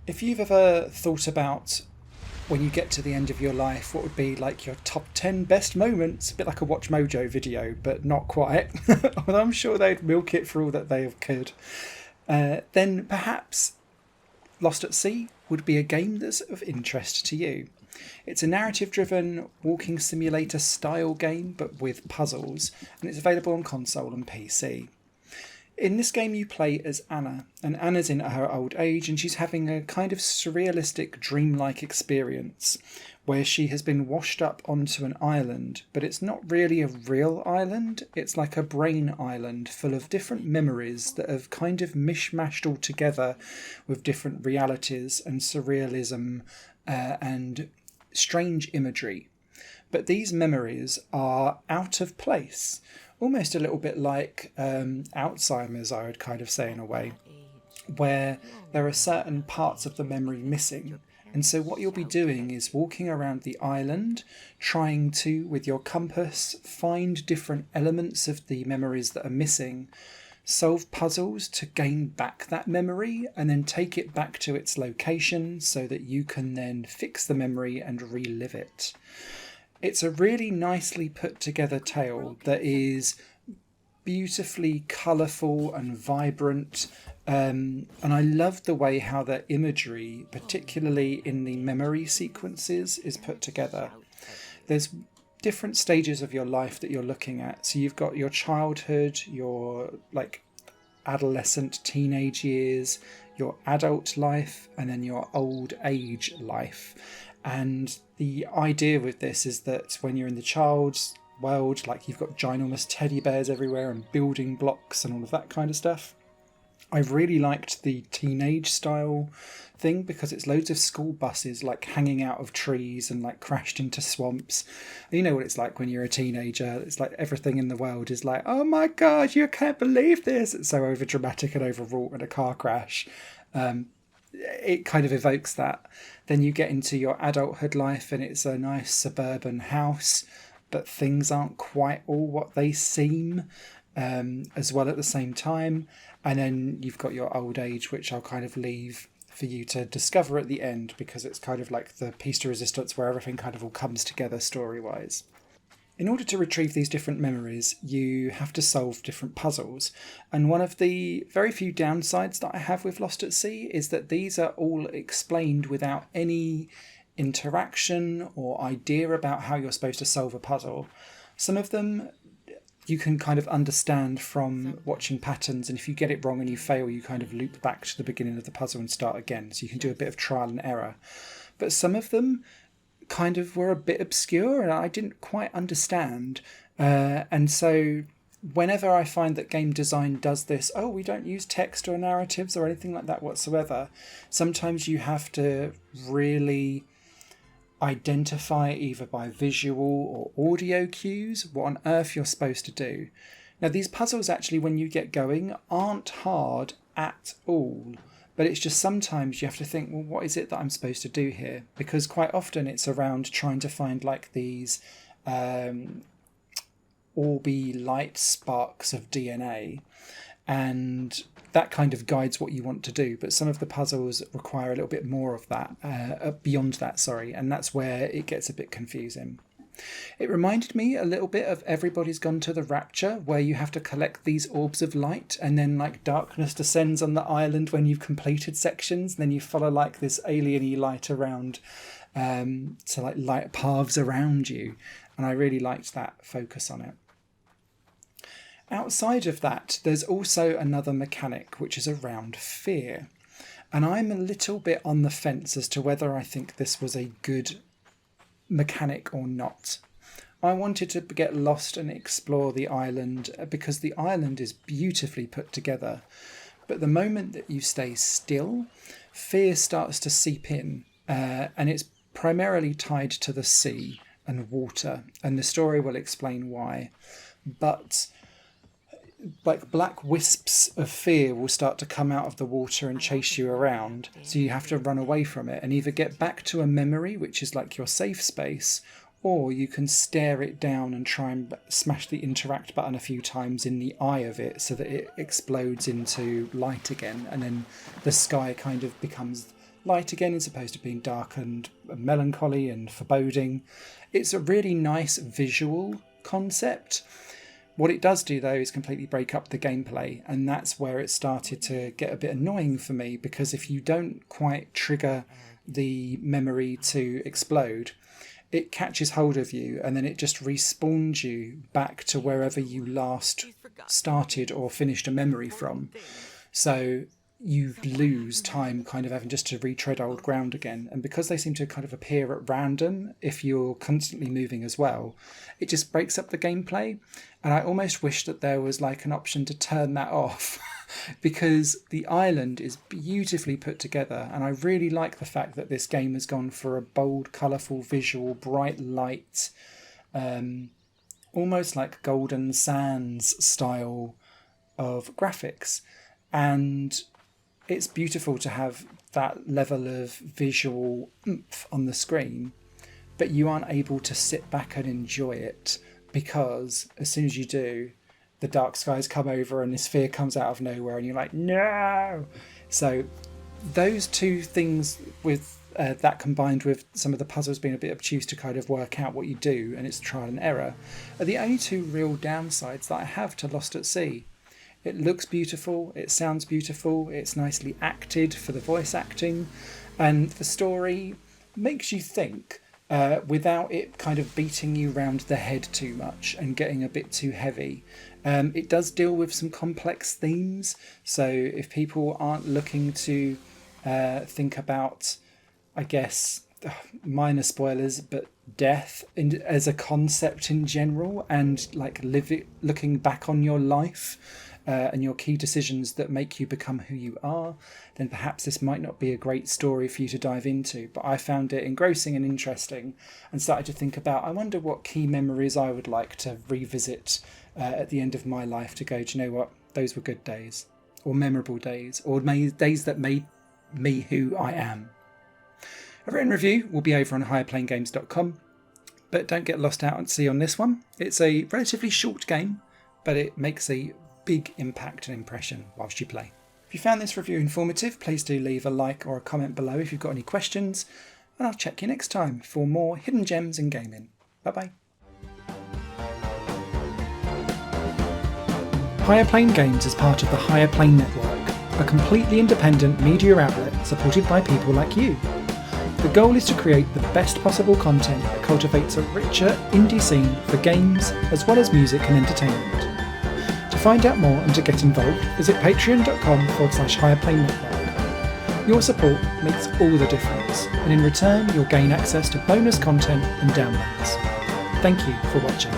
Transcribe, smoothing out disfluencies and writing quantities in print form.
If you've ever thought about when you get to the end of your life, what would be like your top 10 best moments, a bit like a Watch Mojo video, but not quite, although I'm sure they'd milk it for all that they could, then perhaps Lost at Sea would be a game that's of interest to you. It's a narrative driven walking simulator style game, but with puzzles, and it's available on console and PC. In this game, you play as Anna, and Anna's in her old age, and she's having a kind of surrealistic, dreamlike experience where she has been washed up onto an island, but it's not really a real island. It's like a brain island full of different memories that have kind of mishmashed all together with different realities and surrealism and strange imagery. But these memories are out of place, almost a little bit like Alzheimer's, I would kind of say in a way, where there are certain parts of the memory missing. And so what you'll be doing is walking around the island, trying to, with your compass, find different elements of the memories that are missing, solve puzzles to gain back that memory, and then take it back to its location so that you can then fix the memory and relive it. It's a really nicely put together tale that is beautifully colourful and vibrant, and I love the way how the imagery, particularly in the memory sequences, is put together. There's different stages of your life that you're looking at. So you've got your childhood, your like adolescent teenage years, your adult life, and then your old age life. And the idea with this is that when you're in the child's world, like you've got ginormous teddy bears everywhere and building blocks and all of that kind of stuff. I've really liked the teenage style thing because it's loads of school buses like hanging out of trees and like crashed into swamps. You know what it's like when you're a teenager. It's like everything in the world is like, oh my god, you can't believe this. It's so over dramatic and overwrought in a car crash. It kind of evokes that. Then you get into your adulthood life and it's a nice suburban house, but things aren't quite all what they seem as well at the same time. And then you've got your old age, which I'll kind of leave for you to discover at the end, because it's kind of like the piece de resistance where everything kind of all comes together story-wise. In order to retrieve these different memories, you have to solve different puzzles. And one of the very few downsides that I have with Lost at Sea is that these are all explained without any interaction or idea about how you're supposed to solve a puzzle. Some of them you can kind of understand from watching patterns, and if you get it wrong and you fail, you kind of loop back to the beginning of the puzzle and start again. So you can do a bit of trial and error. But some of them kind of were a bit obscure and I didn't quite understand. And so whenever I find that game design does this, oh, we don't use text or narratives or anything like that whatsoever, sometimes you have to really identify either by visual or audio cues what on earth you're supposed to do. Now, these puzzles actually, when you get going, aren't hard at all. But it's just sometimes you have to think, well, what is it that I'm supposed to do here? Because quite often it's around trying to find like these orby light sparks of DNA. And that kind of guides what you want to do. But some of the puzzles require a little bit more of that, beyond that, sorry. And that's where it gets a bit confusing. It reminded me a little bit of Everybody's Gone to the Rapture, where you have to collect these orbs of light and then like darkness descends on the island when you've completed sections. And then you follow like this alien-y light around to like light paths around you. And I really liked that focus on it. Outside of that, there's also another mechanic, which is around fear. And I'm a little bit on the fence as to whether I think this was a good mechanic or not. I wanted to get lost and explore the island because the island is beautifully put together. But the moment that you stay still, fear starts to seep in, and it's primarily tied to the sea and water, and the story will explain why. But like black wisps of fear will start to come out of the water and chase you around, so you have to run away from it and either get back to a memory, which is like your safe space, or you can stare it down and try and smash the interact button a few times in the eye of it so that it explodes into light again, and then the sky kind of becomes light again as opposed to being dark and melancholy and foreboding. It's a really nice visual concept. What it does do, though, is completely break up the gameplay, and that's where it started to get a bit annoying for me, because if you don't quite trigger the memory to explode, it catches hold of you and then it just respawns you back to wherever you last started or finished a memory from. So you lose time kind of having just to retread old ground again. And because they seem to kind of appear at random if you're constantly moving as well, it just breaks up the gameplay. And I almost wish that there was like an option to turn that off because the island is beautifully put together. And I really like the fact that this game has gone for a bold, colourful, visual, bright light, almost like Golden Sands style of graphics. And it's beautiful to have that level of visual oomph on the screen, but you aren't able to sit back and enjoy it because as soon as you do, the dark skies come over and this fear comes out of nowhere and you're like, no! So those two things with that combined with some of the puzzles being a bit obtuse to kind of work out what you do, and it's trial and error, are the only two real downsides that I have to Lost at Sea. It looks beautiful, it sounds beautiful, it's nicely acted for the voice acting, and the story makes you think without it kind of beating you round the head too much and getting a bit too heavy. It does deal with some complex themes, so if people aren't looking to think about, I guess, minor spoilers, but death as a concept in general, and like looking back on your life, and your key decisions that make you become who you are, then perhaps this might not be a great story for you to dive into. But I found it engrossing and interesting and started to think about, I wonder what key memories I would like to revisit at the end of my life to go, do you know what, those were good days, or memorable days, or days that made me who I am. A written review will be over on higherplayinggames.com, but don't get lost out at sea on this one. It's a relatively short game, but it makes a big impact and impression whilst you play. If you found this review informative, please do leave a like or a comment below if you've got any questions, and I'll check you next time for more hidden gems in gaming. Bye bye. Higher Plane Games is part of the Higher Plane Network, a completely independent media outlet supported by people like you. The goal is to create the best possible content that cultivates a richer indie scene for games as well as music and entertainment. To find out more and to get involved, visit patreon.com/higherplane-network. Your support makes all the difference, and in return you'll gain access to bonus content and downloads. Thank you for watching.